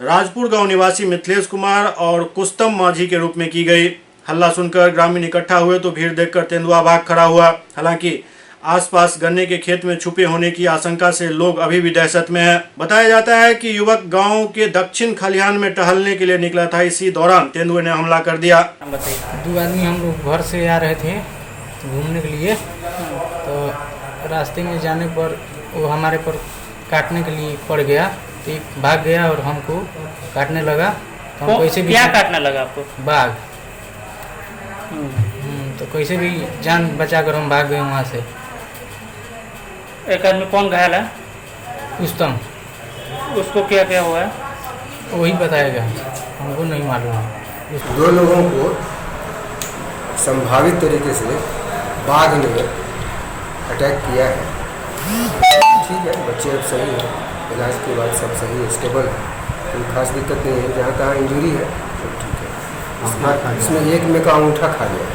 राजपुर गांव निवासी मिथिलेश कुमार और कुस्तम माझी के रूप में की गई। हल्ला सुनकर ग्रामीण इकट्ठा हुए तो भीड़ देखकर तेंदुआ भाग खड़ा हुआ। हालांकि आसपास गन्ने के खेत में छुपे होने की आशंका से लोग अभी भी दहशत में हैं। बताया जाता है कि युवक गांव के दक्षिण खलिहान में टहलने के लिए निकला था। इसी दौरान तेंदुए ने हमला कर दिया। 2 आदमी हम लोग घर से आ रहे थे घूमने के लिए, तो रास्ते में जाने पर वो हमारे पर काटने के लिए पड़ गया, तो एक भाग गया और हमको काटने लगा। तो हम कैसे भी क्या काटने लगा आपको? बाघ। तो कैसे भी जान बचाकर हम भाग गए वहाँ से। एक आदमी कौन घायल है? कुस्तम। उसको क्या क्या हुआ है? वही बताएगा, हमको नहीं मालूम है। 2 लोगों को संभावित तरीके से बाघ ने अटैक किया है। ठीक है, बच्चे अब सही है, इलाज के बाद सब सही है, स्टेबल है, कोई खास दिक्कत नहीं है। जहाँ कहाँ इंजरी है सब ठीक है। इसमें एक में का अंगूठा खा लिया,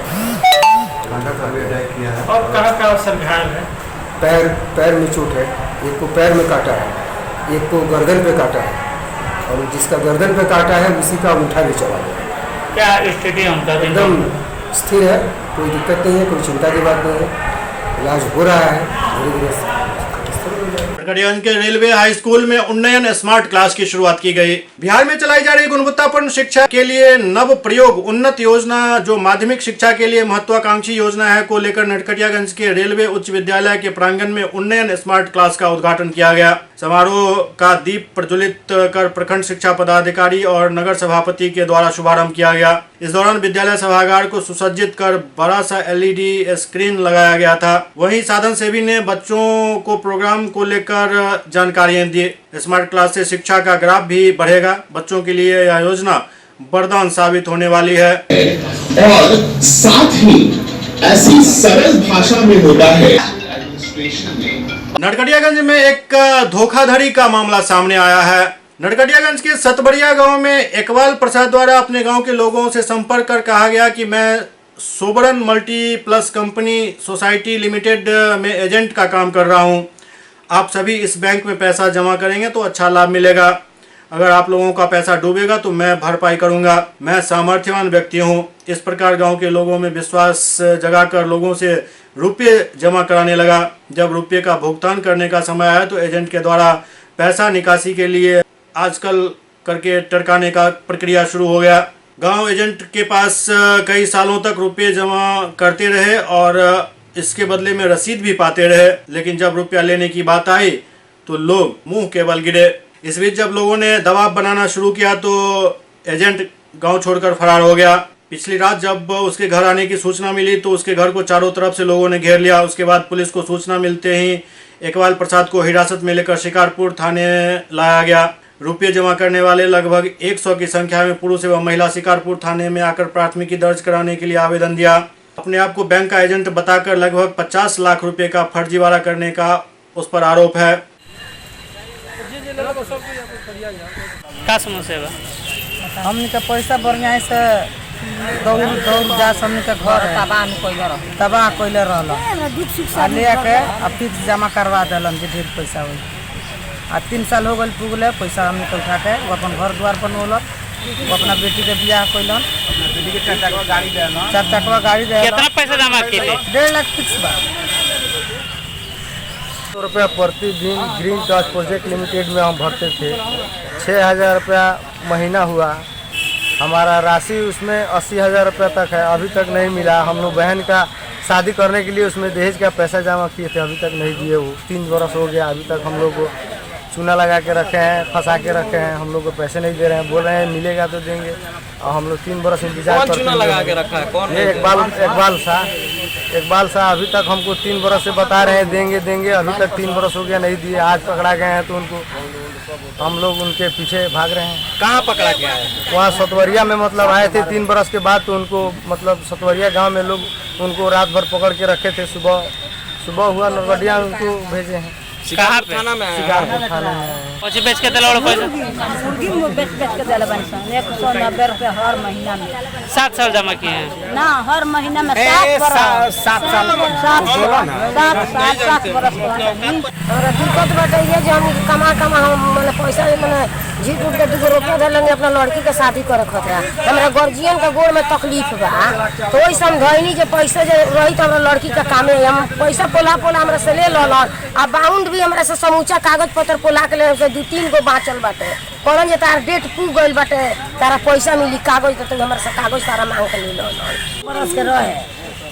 अटैक किया है। और कहाँ सर घायल है? पैर में चोट है। एक को पैर में काटा है, एक को गर्दन पे काटा है, और जिसका गर्दन पे काटा है उसी का अंगूठा भी चला गया। क्या स्थिति है उनका? एकदम स्थिर है, कोई दिक्कत नहीं है, कोई चिंता की बात नहीं है, इलाज हो रहा है धीरे धीरे। नरकटियागंज के रेलवे हाई स्कूल में उन्नयन स्मार्ट क्लास की शुरुआत की गई। बिहार में चलाई जा रही गुणवत्तापूर्ण शिक्षा के लिए नव प्रयोग उन्नत योजना, जो माध्यमिक शिक्षा के लिए महत्वाकांक्षी योजना है, को लेकर नरकटियागंज के रेलवे उच्च विद्यालय के प्रांगण में उन्नयन स्मार्ट क्लास का उद्घाटन किया गया। समारोह का दीप प्रज्वलित कर प्रखंड शिक्षा पदाधिकारी और नगर सभापति के द्वारा शुभारंभ किया गया। इस दौरान विद्यालय सभागार को सुसज्जित कर बड़ा सा LED स्क्रीन लगाया गया था। वहीं साधन सेवी ने बच्चों को प्रोग्राम को लेकर जानकारियां दी। स्मार्ट क्लास से शिक्षा का ग्राफ भी बढ़ेगा। बच्चों के लिए यह योजना वरदान साबित होने वाली है। और साथ ही ऐसी सरल भाषा में होता है। नरकटियागंज में एक धोखाधड़ी का मामला सामने आया है। नरकटियागंज के सतबरिया गांव में इकबाल प्रसाद द्वारा अपने गांव के लोगों से संपर्क कर कहा गया कि मैं Sobaran multiplus company society limited में एजेंट का काम कर रहा हूं। आप सभी इस बैंक में पैसा जमा करेंगे तो अच्छा लाभ मिलेगा। अगर आप लोगों का पैसा डूबेगा तो मैं भरपाई करूंगा। मैं सामर्थ्यवान व्यक्ति हूं। इस प्रकार गांव के लोगों में विश्वास जगाकर लोगों से रुपये जमा कराने लगा। जब रुपये का भुगतान करने का समय आया तो एजेंट के द्वारा पैसा निकासी के लिए आजकल करके टरकाने का प्रक्रिया शुरू हो गया। गांव एजेंट के पास कई सालों तक रुपये जमा करते रहे और इसके बदले में रसीद भी पाते रहे, लेकिन जब रुपया लेने की बात आई तो लोग मुंह के बल गिरे। इस बीच जब लोगों ने दबाव बनाना शुरू किया तो एजेंट गांव छोड़कर फरार हो गया। पिछली रात जब उसके घर आने की सूचना मिली तो उसके घर को चारों तरफ से लोगों ने घेर लिया। उसके बाद पुलिस को सूचना मिलते ही इकबाल प्रसाद को हिरासत में लेकर शिकारपुर थाने लाया गया। रुपये जमा करने वाले लगभग 100 की संख्या में पुरुष एवं महिला शिकारपुर थाने में आकर प्राथमिकी दर्ज कराने के लिए आवेदन दिया। अपने आप को बैंक का एजेंट बताकर लगभग 50 लाख रुपए का फर्जीवाड़ा करने का उस पर आरोप है। का समस्या बा? हमने का पैसा बढ़िया से दौड़ जा हमने का घर तबाह कोइले रहल ले के फिक्स जमा करवा दिलन जे ढेर पैसा हुई। 3 साल हो गए पुगले पैसा हमने के उठा के वो अपन घर द्वार बनौलक। वो अपना बेटी के बियाह कैलन, 4 चकवा गाड़ी दे। कितना पैसा जमा किए थे? 1.5 लाख फिक्स बा। रुपया प्रतिदिन ग्रीन टच प्रोजेक्ट लिमिटेड में हम भरते थे। 6,000 रुपया महीना हुआ। हमारा राशि उसमें 80,000 रुपया तक है, अभी तक नहीं मिला। हम लोग बहन का शादी करने के लिए उसमें दहेज का पैसा जमा किए थे, अभी तक नहीं दिए। वो 3 बरस हो गया, अभी तक हम लोग को चूना लगा के रखे हैं, फंसा के रखे हैं। हम लोग को पैसे नहीं दे रहे हैं, बोल रहे हैं मिलेगा तो देंगे। और हम लोग 3 बरस इंतजार करते हैं। चूना लगा के रखा है? कौन? ये इकबाल शाह अभी तक हमको 3 बरस से बता रहे हैं देंगे देंगे, अभी तक 3 बरस हो गया नहीं दिए। आज पकड़ा गए हैं तो उनको हम लोग उनके पीछे भाग रहे हैं। कहाँ पकड़ा गया है? वहाँ सतवरिया में मतलब आए थे 3 बरस के बाद, तो उनको मतलब सतवरिया गांव में लोग उनको रात भर पकड़ के रखे थे। सुबह हुआ नरकटिया उनको भेजे हैं। शिकारपुर थाना में है? शिकारपुर थाना में। कुछ बेच के दिला पैसा? मुर्गी में बेच के दिला बन 190 रुपया हर महीना में। 7 साल जमा किए हैं ना, हर महीना में 7 बरस। 7 साल 7 बरस। और दिक्कत बाटे ये जो हम कमा हम माने पैसा माने झीट उठ के 2 रुपया दे लेंगे अपना लड़की के शादी करे खतरा। हमरा गार्जियन का गोड़ में तकलीफ बा, तो वही समझैनी जे पैसा जे रही तो हमरा लड़की का कामे हम पैसा पोला हमरा से ले ललन। आ बाउंड भी हमरा से समूचा कागज पत्र पोला के ले 2-3 गो बाचल बाटे। कहलन जे तार डेट पूग गइल बाटे, तारा पैसा मिली कागज तो हमरा से कागज तारा मांग के ले ललन। बरस के रहे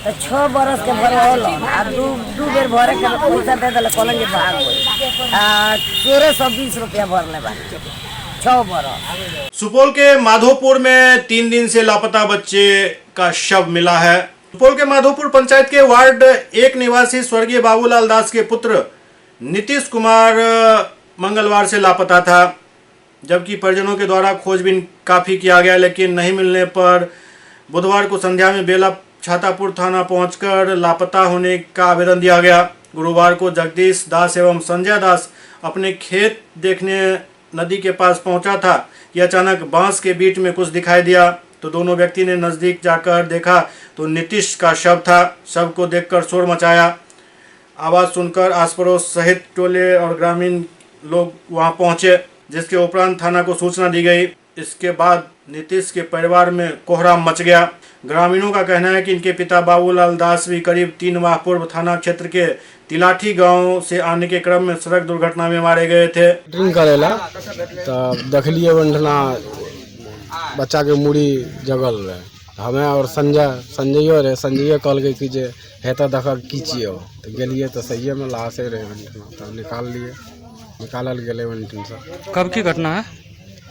तो 6 बरस के भरे होल आ 2 बेर भरे के पैसा दे देले। कहलन जे भाग गइल आ 1320 रुपया भरले बा 6 बरस। सुपौल के माधोपुर में 3 दिन से लापता बच्चे का शव मिला है। सुपौल के माधोपुर पंचायत के वार्ड 1 निवासी स्वर्गीय बाबूलाल दास के पुत्र नीतीश कुमार मंगलवार से लापता था, जबकि परिजनों के द्वारा खोजबीन काफी किया गया, लेकिन नहीं मिलने पर बुधवार को संध्या में बेला छातापुर थाना पहुंचकर लापता होने का आवेदन दिया गया। गुरुवार को जगदीश दास एवं संजय दास अपने खेत देखने नदी के पास पहुंचा था कि अचानक बांस के बीच में कुछ दिखाई दिया, तो दोनों व्यक्ति ने नजदीक जाकर देखा तो नीतीश का शव था। शव को देखकर शोर मचाया। आवाज सुनकर आस पड़ोस सहित टोले और ग्रामीण लोग वहां पहुंचे, जिसके उपरांत थाना को सूचना दी गई। इसके बाद नीतीश के परिवार में कोहराम मच गया। ग्रामीणों का कहना है कि इनके पिता बाबूलाल दास भी करीब 3 माह पूर्व थाना क्षेत्र के तिलाठी गांव से आने के क्रम में सड़क दुर्घटना में मारे गए थे। ड्रिंक करेला तो देखलिए वंठना बच्चा के मुड़ी जगल रहे, हमें और संजयो रहे, संजय कहल कि जे हेता देख कीचियो तो गेलिए तो सही में लाशे रहे, तो निकालल गए वंठन से। कब की घटना है?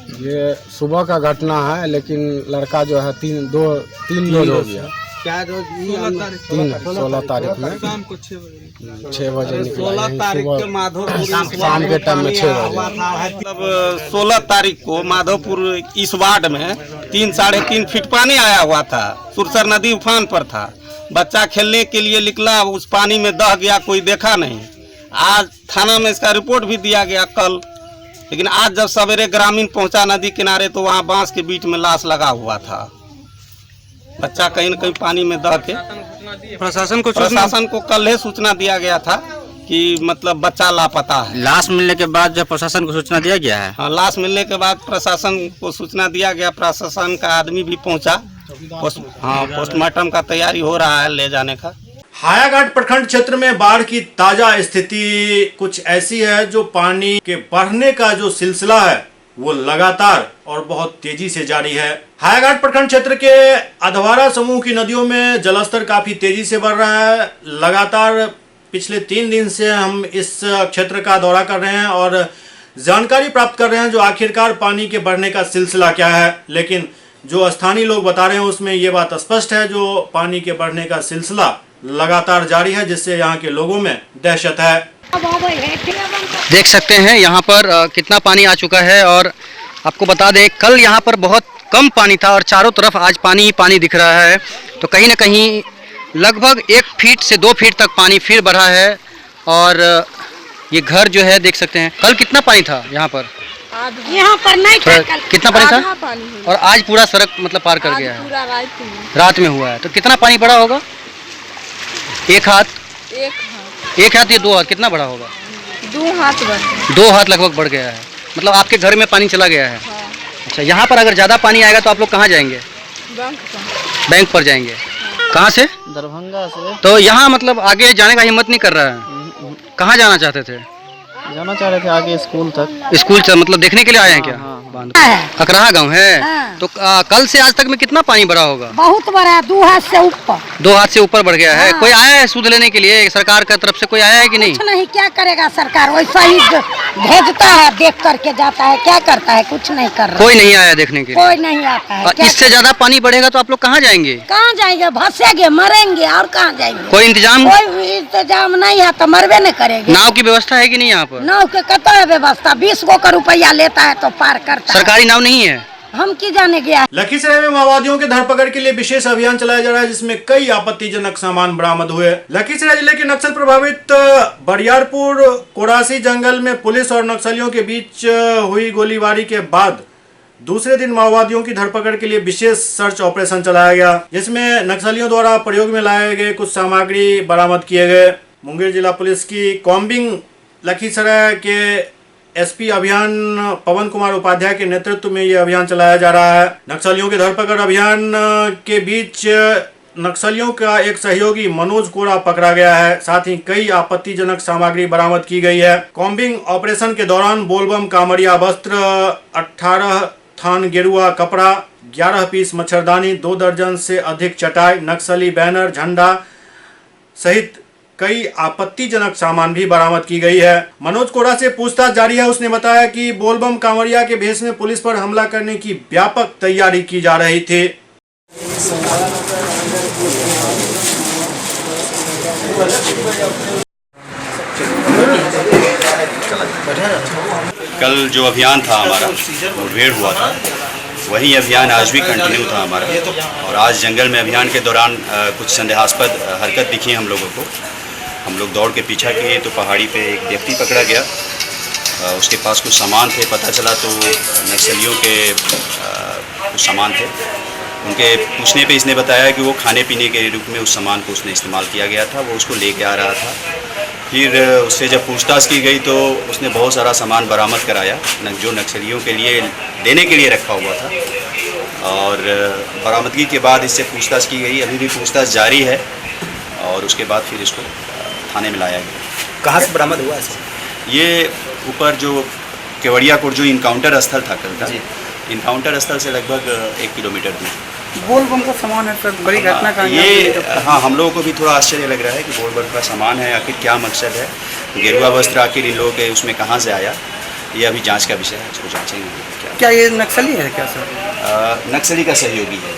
ये सुबह का घटना है, लेकिन लड़का जो है 3 रोज हो गया। क्या रोज? 16 तारीख में शाम को 6 बजे निकला। 16 तारीख को माधोपुर शाम के टाइम में 6 बजे। मतलब 16 तारीख को माधोपुर इस वार्ड में 3-3.5 फीट पानी आया हुआ था। सुरसर नदी उफान पर था, बच्चा खेलने के लिए निकला, उस पानी में दह गया, कोई देखा नहीं। आज थाना में इसका रिपोर्ट भी दिया गया कल, लेकिन आज जब सवेरे ग्रामीण पहुंचा नदी किनारे तो वहां बांस के बीच में लाश लगा हुआ था। बच्चा कहीं न कहीं पानी में दह के प्रशासन को कल ही सूचना दिया गया था कि मतलब बच्चा लापता है। लाश मिलने के बाद जब प्रशासन को सूचना दिया गया है? हाँ, लाश मिलने के बाद प्रशासन को सूचना दिया गया, प्रशासन का आदमी भी पहुंचा। पोस्टमार्टम का तैयारी हो रहा है ले जाने का। हायाघाट प्रखंड क्षेत्र में बाढ़ की ताजा स्थिति कुछ ऐसी है जो पानी के बढ़ने का जो सिलसिला है वो लगातार और बहुत तेजी से जारी है। हायाघाट प्रखंड क्षेत्र के अधवारा समूह की नदियों में जलस्तर काफी तेजी से बढ़ रहा है। लगातार पिछले 3 दिन से हम इस क्षेत्र का दौरा कर रहे हैं और जानकारी प्राप्त कर रहे हैं जो आखिरकार पानी के बढ़ने का सिलसिला क्या है। लेकिन जो स्थानीय लोग बता रहे हैं उसमें ये बात स्पष्ट है, जो पानी के बढ़ने का सिलसिला लगातार जारी है, जिससे यहाँ के लोगों में दहशत है। देख सकते हैं यहाँ पर कितना पानी आ चुका है। और आपको बता दें कल यहाँ पर बहुत कम पानी था और चारों तरफ आज पानी ही पानी दिख रहा है। तो कहीं ना कहीं लगभग 1 फीट से 2 फीट तक पानी फिर बढ़ा है। और ये घर जो है देख सकते हैं, कल कितना पानी था यहाँ पर? यहाँ पर नहीं था कल, कितना पानी था? और आज पूरा सड़क मतलब पार कर गया है, पूरा रात में हुआ है। तो कितना पानी बढ़ा होगा? 1 हाथ या 2 हाथ? कितना बढ़ा होगा? 2 हाथ 2 हाथ लगभग बढ़ गया है। मतलब आपके घर में पानी चला गया है। हाँ। अच्छा, यहाँ पर अगर ज़्यादा पानी आएगा तो आप लोग कहाँ जाएंगे? बैंक पर जाएंगे। हाँ। कहाँ से? दरभंगा से। तो यहाँ मतलब आगे जाने का हिम्मत नहीं कर रहा है? कहाँ जाना चाहते थे? जाना चाह रहे थे आगे स्कूल तक। स्कूल से मतलब देखने के लिए आए हैं क्या? अकराहा गांव है। हाँ। तो कल से आज तक में कितना पानी बढ़ा होगा? बहुत बड़ा, 2 हाथ से ऊपर। 2 हाथ से ऊपर बढ़ गया है। हाँ। कोई आया है सूद लेने के लिए? सरकार की तरफ से कोई आया है कि नहीं? कुछ नहीं, क्या करेगा सरकार? वैसा ही भेजता है, देख करके जाता है, क्या करता है? कुछ नहीं कर रहा। कोई नहीं आया देखने के लिए? कोई नहीं आता है। इससे ज्यादा पानी बढ़ेगा तो आप लोग कहाँ जाएंगे? कहाँ जाएंगे? भसेंगे, मरेंगे, और कहाँ जाएंगे? कोई इंतजाम? कोई इंतजाम नहीं है तो मरबे नहीं करेंगे। नाव की व्यवस्था है कि नहीं यहाँ पर? नाव के कत है व्यवस्था? 20 गो का रुपया लेता है तो पार करता है। सरकारी नाव नहीं है? हम की जाने गया। लखीसराय में माओवादियों के धरपकड़ के लिए विशेष अभियान चलाया जा रहा है, जिसमें कई आपत्तिजनक सामान बरामद हुए। लखीसराय जिले के नक्सल प्रभावित बरियारपुर कोरासी जंगल में पुलिस और नक्सलियों के बीच हुई गोलीबारी के बाद दूसरे दिन माओवादियों की धरपकड़ के लिए विशेष सर्च ऑपरेशन चलाया गया, जिसमें नक्सलियों द्वारा प्रयोग में लाए गए कुछ सामग्री बरामद किए गए। मुंगेर जिला पुलिस की कॉम्बिंग लखीसराय के एसपी अभियान पवन कुमार उपाध्याय के नेतृत्व में यह अभियान चलाया जा रहा है। नक्सलियों के धरपकड़ अभियान के बीच नक्सलियों का एक सहयोगी मनोज कोरा पकड़ा गया है। साथ ही कई आपत्तिजनक सामग्री बरामद की गई है। कॉम्बिंग ऑपरेशन के दौरान बोलबम कांवड़िया वस्त्र, 18 थान गेरुआ कपड़ा, 11 पीस मच्छरदानी, 2 दर्जन से अधिक चटाई, नक्सली बैनर, झंडा सहित कई आपत्तिजनक सामान भी बरामद की गई है। मनोज कोरा से पूछताछ जारी है। उसने बताया कि बोलबम कांवड़िया के भेष में पुलिस पर हमला करने की व्यापक तैयारी की जा रही थी। कल जो अभियान था हमारा मुठभेड़ हुआ था, वही अभियान आज भी कंटिन्यू था हमारा। और आज जंगल में अभियान के दौरान कुछ संदेहास्पद हरकत दिखी हम लोगों को। हम लोग दौड़ के पीछा किए तो पहाड़ी पे एक व्यक्ति पकड़ा गया। उसके पास कुछ सामान थे, पता चला तो नक्सलियों के कुछ सामान थे। उनके पूछने पे इसने बताया कि वो खाने पीने के रूप में उस सामान को उसने इस्तेमाल किया गया था, वो उसको लेके आ रहा था। फिर उससे जब पूछताछ की गई तो उसने बहुत सारा सामान बरामद कराया जो नक्सलियों के लिए देने के लिए रखा हुआ था, और बरामदगी के बाद इससे पूछताछ की गई। अभी भी पूछताछ जारी है और उसके बाद फिर इसको थाने में लाया गया। कहाँ से बरामद हुआ है? ये ऊपर जो केवड़िया कोट जो इनकाउंटर स्थल था कल का, इनकाउंटर स्थल से लगभग 1 किलोमीटर दूर। बोल बम का सामान है सर, बड़ी घटना का ये हाँ, हम लोगों को भी थोड़ा आश्चर्य लग रहा है कि बोल बम का सामान है, आखिर क्या मकसद है, गेरुआ वस्त्र आखिर इन लोगों के उसमें कहाँ से आया, ये अभी जांच का विषय है, इसको जांचेंगे। क्या ये नक्सली है क्या सर? नक्सली का सहयोगी है,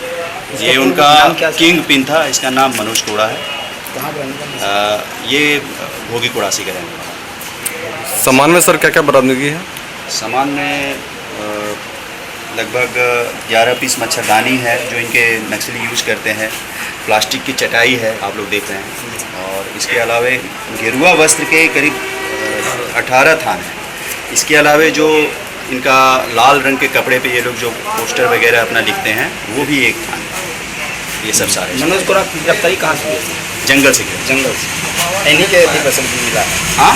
ये उनका किंग पिन था, इसका नाम मनोज कोड़ा है। कहाँ पे? ये भोगी कोड़ासी का रहने वाला। सामान में सर क्या क्या बरामदगी है? सामान में लगभग 11 पीस मच्छरदानी है जो इनके नक्सली यूज करते हैं, प्लास्टिक की चटाई है आप लोग देख रहे हैं, और इसके अलावे गेरुआ वस्त्र के करीब 18 थान हैं। इसके अलावे जो इनका लाल रंग के कपड़े पे ये लोग जो पोस्टर वगैरह अपना लिखते हैं वो भी एक थान है। ये सब सारे मनोज कोड़ा की गिरफ्तारी कहाँ से हुई? जंगल से इन्हीं के मिला। हाँ,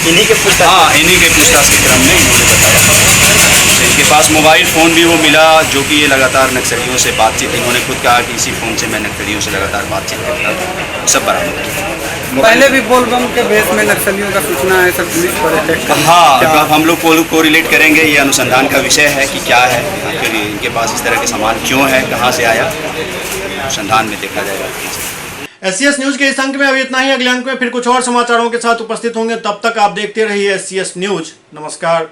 इन्हीं के पूछताछ के क्रम में इन्होंने बताया। तो इनके पास मोबाइल फ़ोन भी वो मिला जो कि ये लगातार नक्सलियों से बातचीत, इन्होंने खुद कहा कि इसी फ़ोन से मैं नक्सलियों से लगातार बातचीत करता था, सब बरामद किया। पहले भी बोल बम के भेष में नक्सलियों का सूचना है सर, पुलिस पर अटैक। हाँ, अब हम लोग को रिलेट करेंगे, ये अनुसंधान का विषय है कि क्या है आखिर इनके पास इस तरह के सामान क्यों है, कहाँ से आया, अनुसंधान में देखा जाएगा। SCS न्यूज के इस अंक में अभी इतना ही। अगले अंक में फिर कुछ और समाचारों के साथ उपस्थित होंगे, तब तक आप देखते रहिए SCS न्यूज। नमस्कार।